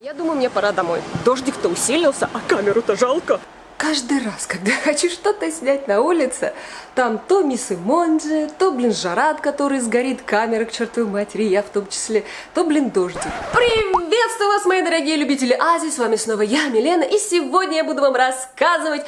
Я думаю, мне пора домой. Дождик-то усилился, а камеру-то жалко. Каждый раз, когда хочу что-то снять на улице, там то мисс Эмоджи, то, жара, от которой сгорит камера к чертовой матери, я в том числе, то, дождик. Приветствую вас, мои дорогие любители Азии, с вами снова я, Милена, и сегодня я буду вам рассказывать,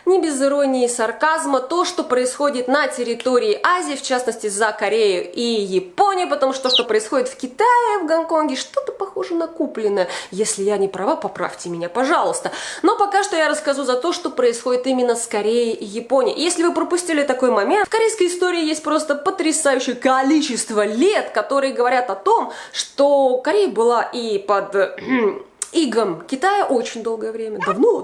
не без иронии и сарказма, то, что происходит на территории Азии, в частности, за Корею и Японию, потому что то, что происходит в Китае, в Гонконге, что-то похоже на купленное. Если я не права, поправьте меня, пожалуйста. Но пока что я расскажу за то, что происходит именно с Кореей и Японией. Если вы пропустили такой момент, в корейской истории есть просто потрясающее количество лет, которые говорят о том, что Корея была и под игом Китая очень долгое время, давно.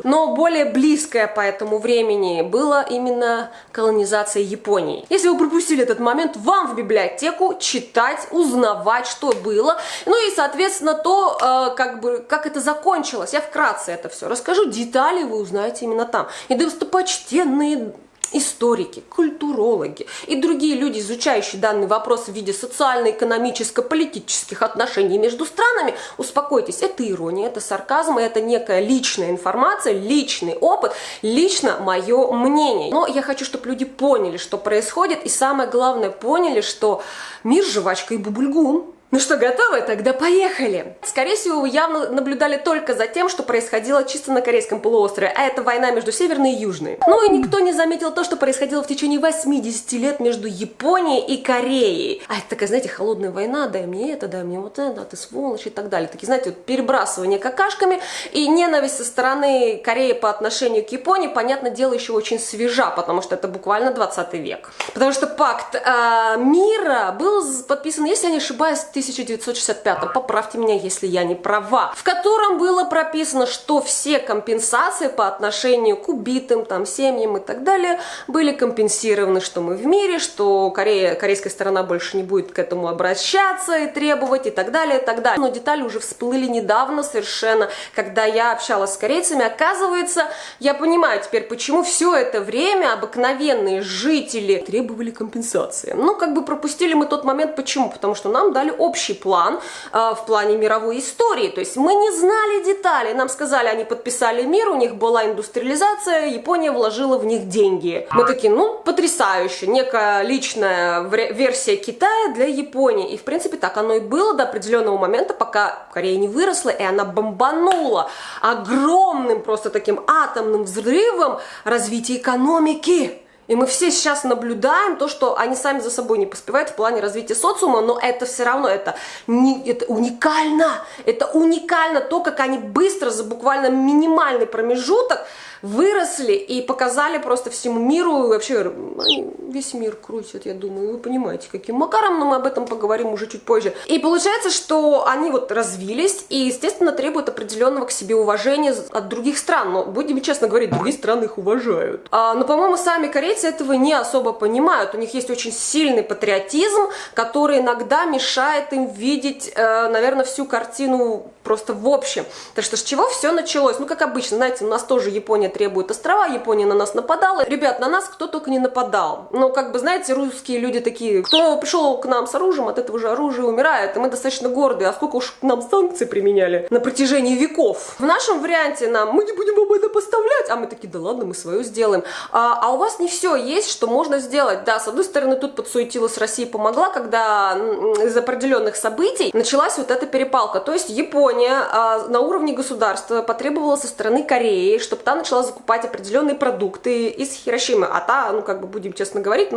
Но более близкое по этому времени было именно колонизация Японии. Если вы пропустили этот момент, вам в библиотеку читать, узнавать, что было, ну и, соответственно, то, как это закончилось. Я вкратце это все расскажу, детали вы узнаете именно там. И достопочтенные историки, культурологи и другие люди, изучающие данный вопрос в виде социально-экономическо-политических отношений между странами, успокойтесь, это ирония, это сарказм, это некая личная информация, личный опыт, лично мое мнение. Но я хочу, чтобы люди поняли, что происходит, и самое главное, поняли, что мир жвачка и бубульгум. Ну что, готовы? Тогда поехали! Скорее всего, вы явно наблюдали только за тем, что происходило чисто на Корейском полуострове, а это война между Северной и Южной. Ну и никто не заметил то, что происходило в течение 80 лет между Японией и Кореей. А это такая, знаете, холодная война, дай мне это, дай мне вот это, а ты сволочь и так далее. Такие, знаете, вот перебрасывание какашками, и ненависть со стороны Кореи по отношению к Японии, понятное дело, еще очень свежа, потому что это буквально 20 век. Потому что пакт мира был подписан, если я не ошибаюсь, в 1965, поправьте меня, если я не права, в котором было прописано, что все компенсации по отношению к убитым, там, семьям и так далее были компенсированы, что мы в мире, что корейская сторона больше не будет к этому обращаться и требовать и так далее, и так далее. Но детали уже всплыли недавно совершенно, когда я общалась с корейцами. Оказывается, я понимаю теперь, почему все это время обыкновенные жители требовали компенсации. Ну, пропустили мы тот момент, почему? Потому что нам дали общий план в плане мировой истории. То есть мы не знали деталей. Нам сказали, они подписали мир, у них была индустриализация, Япония вложила в них деньги. Мы такие, ну, потрясающе. Некая личная версия Китая для Японии. И, в принципе, так оно и было до определенного момента, пока Корея не выросла, и она бомбанула огромным просто таким атомным взрывом развития экономики. И мы все сейчас наблюдаем то, что они сами за собой не поспевают в плане развития социума, но это все равно, это уникально. Это уникально то, как они быстро, за буквально минимальный промежуток выросли и показали просто всему миру, и вообще они весь мир крутят, я думаю, вы понимаете, каким макаром, но мы об этом поговорим уже чуть позже. И получается, что они вот развились и, естественно, требуют определенного к себе уважения от других стран, но, будем честно говорить, другие страны их уважают. Но, по-моему, сами корейцы этого не особо понимают, у них есть очень сильный патриотизм, который иногда мешает им видеть, наверное, всю картину просто в общем. Так что с чего все началось? Ну, как обычно, знаете, у нас тоже Япония требует острова, Япония на нас нападала. Ребят, на нас кто только не нападал. Но, знаете, русские люди такие, кто пришел к нам с оружием, от этого же оружия умирает. И мы достаточно гордые. А сколько уж к нам санкций применяли на протяжении веков. В нашем варианте мы не будем об этом поставлять. А мы такие, да ладно, мы свое сделаем. А у вас не все есть, что можно сделать. Да, с одной стороны, тут подсуетилась Россия, помогла, когда из определенных событий началась вот эта перепалка. То есть Япония на уровне государства потребовала со стороны Кореи, чтобы та начала закупать определенные продукты из Хиросимы. А та, будем честно говорить,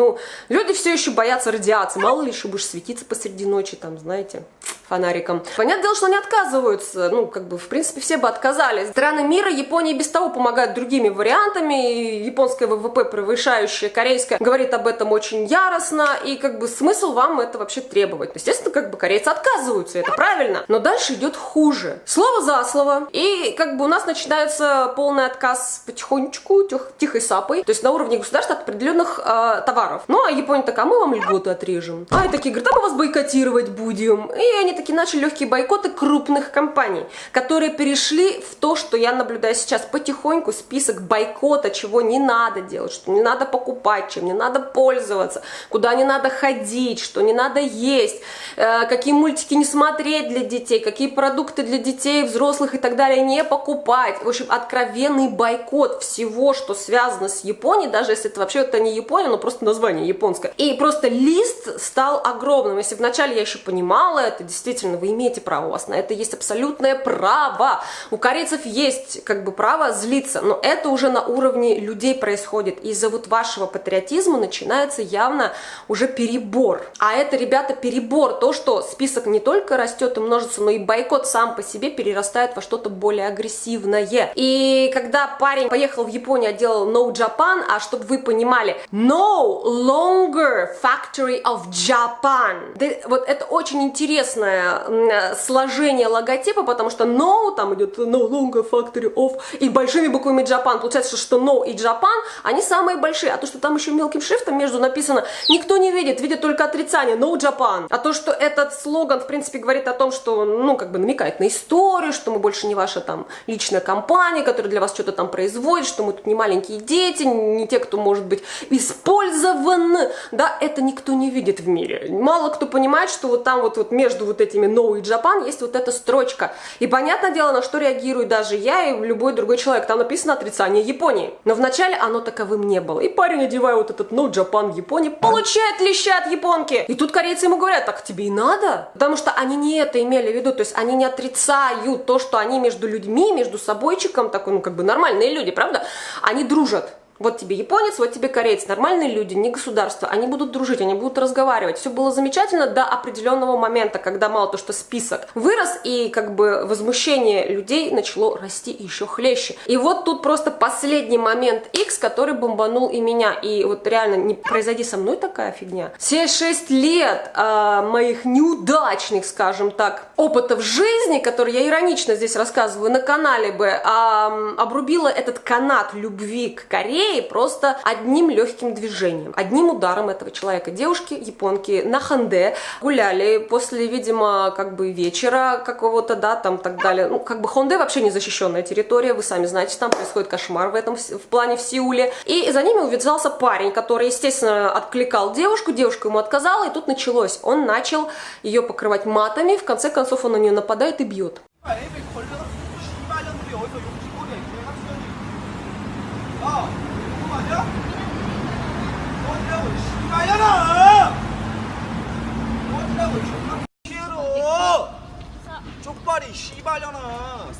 люди все еще боятся радиации. Мало ли еще будешь светиться посреди ночи, там, знаете, фонариком. Понятное дело, что они отказываются. В принципе, все бы отказались. Страны мира, Япония без того помогают другими вариантами. Японское ВВП, превышающее корейское, говорит об этом очень яростно. И, смысл вам это вообще требовать? Естественно, корейцы отказываются, это правильно. Но дальше идет хуже. Слово за слово. И, у нас начинается полный отказ потихонечку, тихой сапой. То есть на уровне государства от определенных товаров. Ну, а Япония такая, мы вам льготы отрежем. А и такие говорят, а мы вас бойкотировать будем. И они таки начали легкие бойкоты крупных компаний, которые перешли в то, что я наблюдаю сейчас потихоньку, список бойкота, чего не надо делать, что не надо покупать, чем не надо пользоваться, куда не надо ходить, что не надо есть, какие мультики не смотреть для детей, какие продукты для детей, взрослых и так далее не покупать. В общем, откровенный бойкот всего, что связано с Японией, даже если это вообще это не Япония, но просто название японское. И просто лист стал огромным. Если вначале я еще понимала это, действительно, вы имеете право, у вас на это есть абсолютное право. У корейцев есть как бы право злиться, но это уже на уровне людей происходит. И из-за вот вашего патриотизма начинается явно уже перебор. А это, ребята, перебор. То, что список не только растет и множится, но и бойкот сам по себе перерастает во что-то более агрессивное. И когда парень поехал в Японию, делал No Japan, а чтобы вы понимали, No Longer Factory of Japan. Да, вот это очень интересное сложение логотипа, потому что No, там идет No Longer Factory of, и большими буквами Japan. Получается, что No и Japan, они самые большие. А то, что там еще мелким шрифтом между написано, никто не видит, видит только отрицание No Japan. А то, что этот слоган, в принципе, говорит о том, что, ну, как бы намекает на историю, что мы больше не ваша там личная компания, которая для вас что-то там производит, что мы тут не маленькие дети, не те, кто может быть использован, да, это никто не видит в мире. Мало кто понимает, что вот там вот между вот этими No и Japan есть вот эта строчка. И понятное дело, на что реагирует даже я и любой другой человек. Там написано отрицание Японии. Но вначале оно таковым не было. И парень, одевая вот этот No Japan Япония, получает леща от японки. И тут корейцы ему говорят, так тебе и надо. Потому что они не это имели в виду. То есть они не отрицают то, что они между людьми, между собойчиком, такой, ну как бы нормальные люди, правда? Они дружат. Вот тебе японец, вот тебе кореец, нормальные люди, не государство, они будут дружить, они будут разговаривать. Все было замечательно до определенного момента, когда мало то, что список вырос, и как бы возмущение людей начало расти еще хлеще. И вот тут просто последний момент X, который бомбанул и меня. И вот реально, не произойди со мной такая фигня. Все 6 лет моих неудачных, скажем так, опытов жизни, которые я иронично здесь рассказываю на канале бы, обрубила этот канат любви к Корее просто одним легким движением, одним ударом этого человека. Девушки, японки на Хонде гуляли после, видимо, как бы вечера какого-то, да, там так далее. Ну, как бы Хонде вообще не защищенная территория, вы сами знаете, там происходит кошмар в плане в Сеуле. И за ними увязался парень, который, естественно, откликал девушку, девушка ему отказала, и тут началось. Он начал ее покрывать матами, в конце концов он на нее нападает и бьет.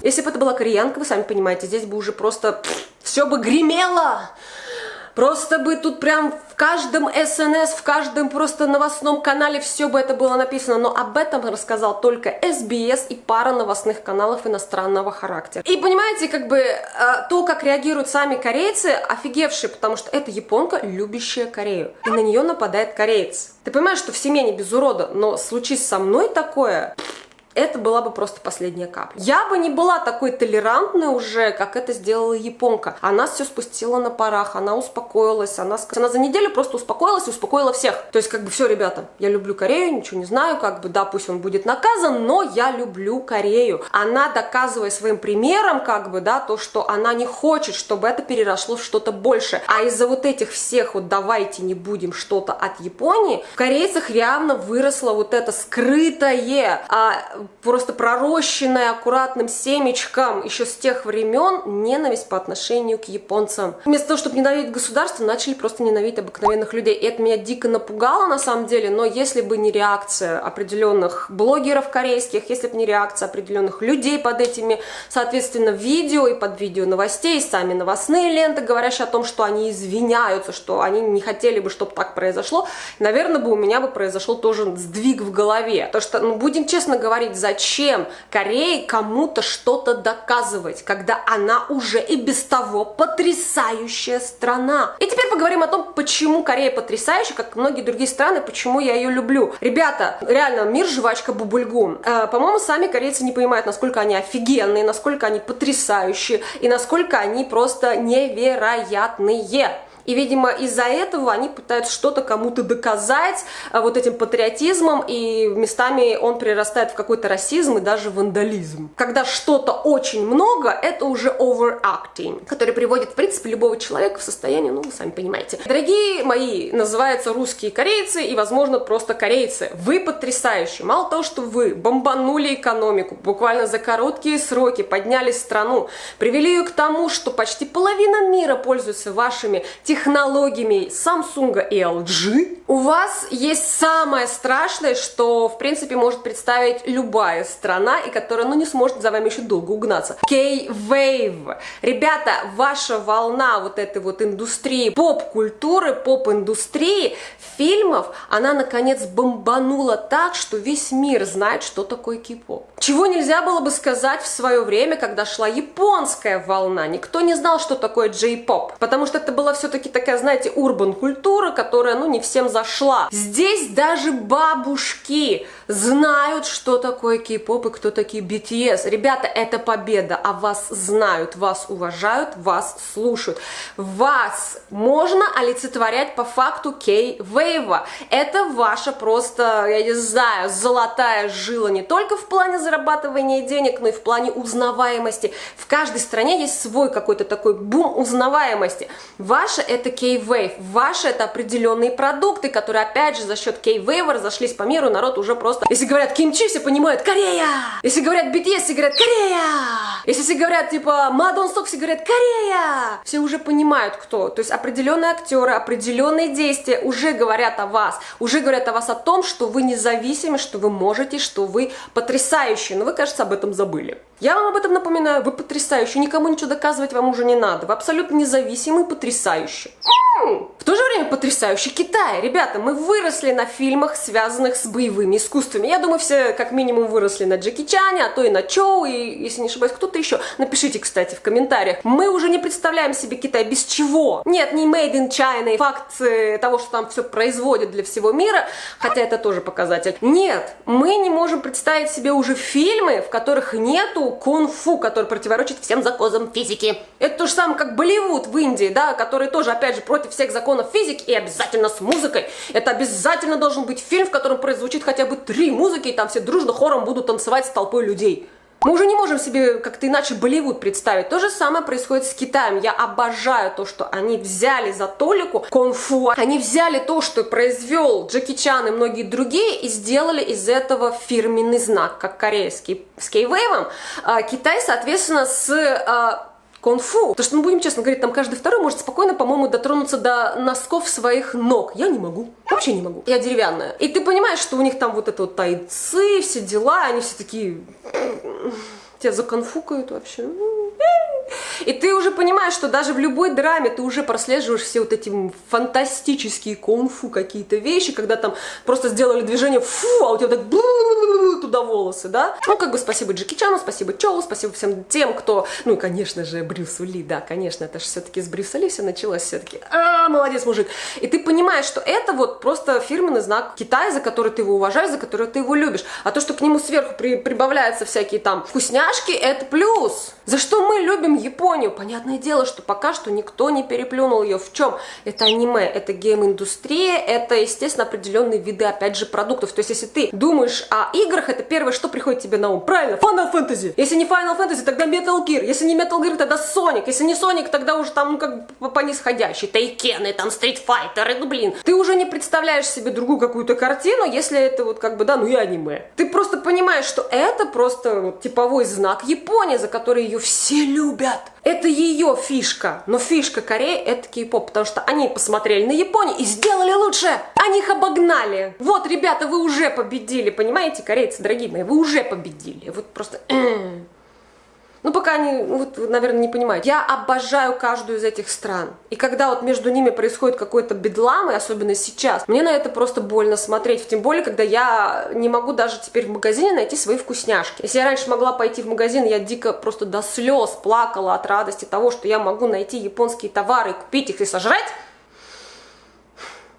Если бы это была кореянка, вы сами понимаете, здесь бы уже просто все бы гремело. Просто бы тут прям в каждом СНС, в каждом просто новостном канале все бы это было написано. Но об этом рассказал только СБС и пара новостных каналов иностранного характера. И понимаете, как бы то, как реагируют сами корейцы, офигевшие, потому что это японка, любящая Корею. И на нее нападает кореец. Ты понимаешь, что в семье не без урода, но случись со мной такое... Это была бы просто последняя капля. Я бы не была такой толерантной уже, как это сделала японка. Она все спустила на парах, она успокоилась, она за неделю просто успокоилась и успокоила всех. То есть, как бы, все, ребята, я люблю Корею, ничего не знаю, как бы, да, пусть он будет наказан, но я люблю Корею. Она, доказывая своим примером, как бы, да, то, что она не хочет, чтобы это переросло в что-то большее. А из-за вот этих всех вот давайте не будем что-то от Японии, в корейцах явно выросло вот это скрытое, просто пророщенная аккуратным семечком еще с тех времен ненависть по отношению к японцам. Вместо того, чтобы ненавидеть государство, начали просто ненавидеть обыкновенных людей. И это меня дико напугало на самом деле, но если бы не реакция определенных блогеров корейских, если бы не реакция определенных людей под этими, соответственно, видео и под видео новостей, сами новостные ленты, говорящие о том, что они извиняются, что они не хотели бы, чтобы так произошло, наверное, бы у меня бы произошел тоже сдвиг в голове. То что, ну, будем честно говорить, зачем Корее кому-то что-то доказывать, когда она уже и без того потрясающая страна. И теперь поговорим о том, почему Корея потрясающая, как многие другие страны, почему я ее люблю. Ребята, реально, мир жвачка бубульгум. По-моему, сами корейцы не понимают, насколько они офигенные, насколько они потрясающие и насколько они просто невероятные. И, видимо, из-за этого они пытаются что-то кому-то доказать вот этим патриотизмом, и местами он перерастает в какой-то расизм и даже вандализм. Когда что-то очень много, это уже overacting, который приводит, в принципе, любого человека в состояние, ну, вы сами понимаете. Дорогие мои, называются русские корейцы и, возможно, просто корейцы. Вы потрясающие. Мало того, что вы бомбанули экономику, буквально за короткие сроки подняли страну, привели ее к тому, что почти половина мира пользуется вашими технологиями Samsung и LG. У вас есть самое страшное, что, в принципе, может представить любая страна, и которая, ну, не сможет за вами еще долго угнаться. K-Wave. Ребята, ваша волна вот этой вот индустрии, поп-культуры, поп-индустрии, фильмов, она, наконец, бомбанула так, что весь мир знает, что такое кей-поп. Чего нельзя было бы сказать в свое время, когда шла японская волна. Никто не знал, что такое джей-поп, потому что это была все-таки такая, знаете, урбан-культура, которая, ну, не всем зашла. Здесь даже бабушки знают, что такое кей-поп и кто такие BTS. Ребята, это победа, а вас знают, вас уважают, вас слушают. Вас можно олицетворять по факту кей-вейва. Это ваша просто, я не знаю, золотая жила не только в плане зарабатывания денег, но и в плане узнаваемости. В каждой стране есть свой какой-то такой бум узнаваемости. Ваше это кей-вейв, ваше это определенные продукты, которые опять же за счет кей-вейва разошлись по миру, народ уже просто, если говорят кимчи, все понимают Корея, если говорят BTS, все говорят Корея, если все говорят типа Мадон Сок, все говорят Корея, все уже понимают кто, то есть определенные актеры, определенные действия уже говорят о вас о том, что вы независимы, что вы можете, что вы потрясающие, но вы, кажется, об этом забыли. Я вам об этом напоминаю, вы потрясающие, никому ничего доказывать вам уже не надо, вы абсолютно независимые и потрясающие. В то же время потрясающий Китай. Ребята, мы выросли на фильмах, связанных с боевыми искусствами. Я думаю, все как минимум выросли на Джеки Чане, а то и на Чоу, и, если не ошибаюсь, кто-то еще. Напишите, кстати, в комментариях. Мы уже не представляем себе Китай без чего. Нет, не made in China, факт того, что там все производят для всего мира, хотя это тоже показатель. Нет, мы не можем представить себе уже фильмы, в которых нету кунг-фу, который противоречит всем законам физики. Это то же самое, как Болливуд в Индии, да, который тоже, опять же, против всех законов физики и обязательно с музыкой. Это обязательно должен быть фильм, в котором прозвучит хотя бы 3 музыки, и там все дружно хором будут танцевать с толпой людей. Мы уже не можем себе как-то иначе Болливуд представить. То же самое происходит с Китаем. Я обожаю то, что они взяли за толику кунг-фу, они взяли то, что произвел Джеки Чан и многие другие, и сделали из этого фирменный знак, как корейский с кей-вейвом. Китай, соответственно, с кунг-фу. Потому что, ну, будем честно говорить, там каждый второй может спокойно, по-моему, дотронуться до носков своих ног. Я не могу. Вообще не могу. Я деревянная. И ты понимаешь, что у них там вот это вот тайцы, все дела, они все такие тебя законфукают вообще. И ты уже понимаешь, что даже в любой драме ты уже прослеживаешь все вот эти фантастические кунг-фу какие-то вещи, когда там просто сделали движение фу, а у тебя так туда волосы, да? Ну, как бы спасибо Джеки Чану, спасибо Чоу, спасибо всем тем, кто... Ну, и, конечно же, Брюсу Ли, да, конечно, это же все-таки с Брюса Ли все началось, все-таки, молодец, мужик. И ты понимаешь, что это вот просто фирменный знак Китая, за который ты его уважаешь, за который ты его любишь. А то, что к нему сверху прибавляются всякие там вкусняшки, это плюс. За что мы любим Японию? Понятное дело, что пока что никто не переплюнул ее. В чем? Это аниме, это гейм-индустрия, это, естественно, определенные виды, опять же, продуктов. То есть, если ты думаешь о играх, это первое, что приходит тебе на ум. Правильно, Final Fantasy. Если не Final Fantasy, тогда Metal Gear. Если не Metal Gear, тогда Sonic. Если не Sonic, тогда уже там, ну, как по нисходящей. Тайкены, там, Street Fighter, ну, блин. Ты уже не представляешь себе другую какую-то картину, если это вот как бы, да, ну и аниме. Ты просто понимаешь, что это просто вот типовой знак Японии, за который ее все любят. Это ее фишка. Но фишка Кореи — это кей-поп, потому что они посмотрели на Японию и сделали лучше. Они их обогнали. Вот, ребята, вы уже победили, понимаете, корейцы, дорогие мои, вы уже победили. Вот просто... Ну, пока они, вот, вы, наверное, не понимаете. Я обожаю каждую из этих стран. И когда вот между ними происходит какой-то бедлам, и особенно сейчас, мне на это просто больно смотреть. Тем более, когда я не могу даже теперь в магазине найти свои вкусняшки. Если я раньше могла пойти в магазин, я дико просто до слез плакала от радости того, что я могу найти японские товары, купить их и сожрать.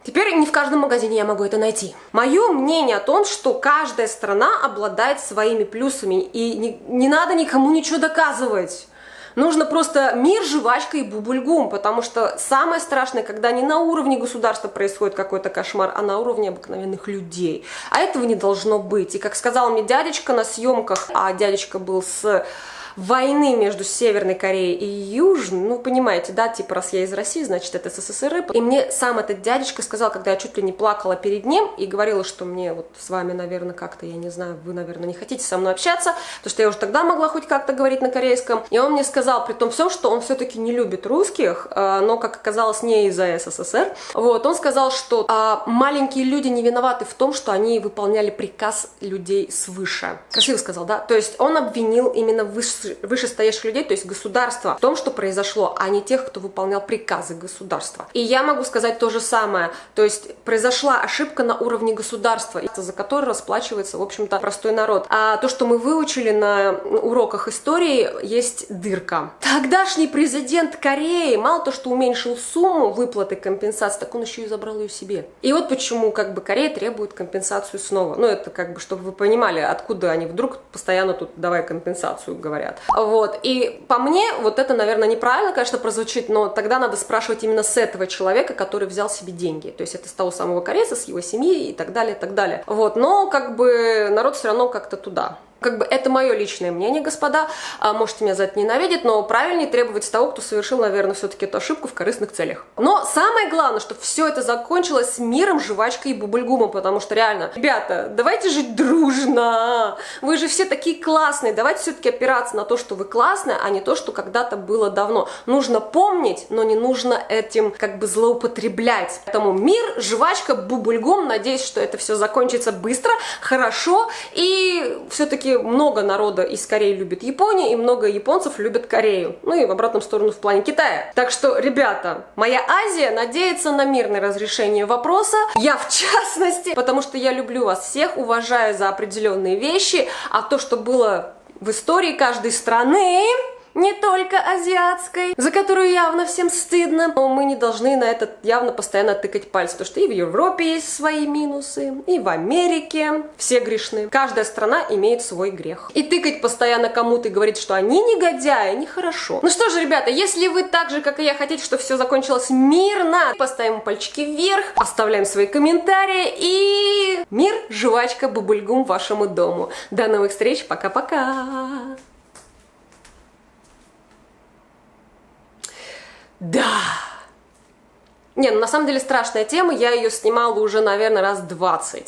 Теперь не в каждом магазине я могу это найти. Мое мнение о том, что каждая страна обладает своими плюсами, и не надо никому ничего доказывать. Нужно просто мир, жвачка и бубульгум, потому что самое страшное, когда не на уровне государства происходит какой-то кошмар, а на уровне обыкновенных людей. А этого не должно быть. И как сказал мне дядечка на съемках, а дядечка был с войны между Северной Кореей и Южной, ну, понимаете, да, типа, раз я из России, значит, это СССР. И мне сам этот дядечка сказал, когда я чуть ли не плакала перед ним и говорила, что мне вот с вами, наверное, как-то, я не знаю, вы, наверное, не хотите со мной общаться, потому что я уже тогда могла хоть как-то говорить на корейском. И он мне сказал, при том всем, что он все-таки не любит русских, но, как оказалось, не из-за СССР. Вот, он сказал, что маленькие люди не виноваты в том, что они выполняли приказ людей свыше. Красиво сказал, да? То есть он обвинил именно вышестоящих людей, то есть государства, в том, что произошло, а не тех, кто выполнял приказы государства. И я могу сказать то же самое, то есть произошла ошибка на уровне государства, за которой расплачивается, в общем-то, простой народ. А то, что мы выучили на уроках истории, есть дырка. Тогдашний президент Кореи мало то, что уменьшил сумму выплаты компенсации, так он еще и забрал ее себе. И вот почему, как бы, Корея требует компенсацию снова. Ну, это, как бы, чтобы вы понимали, откуда они вдруг постоянно тут давай компенсацию говорят. Вот, и по мне, вот это, наверное, неправильно, конечно, прозвучит, но тогда надо спрашивать именно с этого человека, который взял себе деньги, то есть это с того самого корейца, с его семьи и так далее, и так далее. Вот, но, как бы, народ все равно как-то туда. Как бы это мое личное мнение, господа, можете меня за это ненавидеть, но правильнее требовать с того, кто совершил, наверное, все-таки эту ошибку в корыстных целях. Но самое главное, что все это закончилось миром, жвачкой и бубульгумом, потому что реально, ребята, давайте жить дружно, вы же все такие классные, давайте все-таки опираться на то, что вы классные, а не то, что когда-то было давно. Нужно помнить, но не нужно этим как бы злоупотреблять. Поэтому мир, жвачка, бубульгум, надеюсь, что это все закончится быстро, хорошо, и все-таки много народа из Кореи любит Японию, и много японцев любят Корею. Ну и в обратную сторону в плане Китая. Так что, ребята, моя Азия надеется на мирное разрешение вопроса. Я в частности, потому что я люблю вас всех, уважаю за определенные вещи, а то, что было в истории каждой страны, не только азиатской, за которую явно всем стыдно, но мы не должны на это явно постоянно тыкать пальцем, потому что и в Европе есть свои минусы, и в Америке все грешны. Каждая страна имеет свой грех. И тыкать постоянно кому-то и говорить, что они негодяи, нехорошо. Ну что же, ребята, если вы так же, как и я, хотите, чтобы все закончилось мирно, поставим пальчики вверх, оставляем свои комментарии и мир, жвачка, бубульгум вашему дому. До новых встреч, пока-пока! Да. Не, ну на самом деле страшная тема, я ее снимала уже, наверное, раз 20.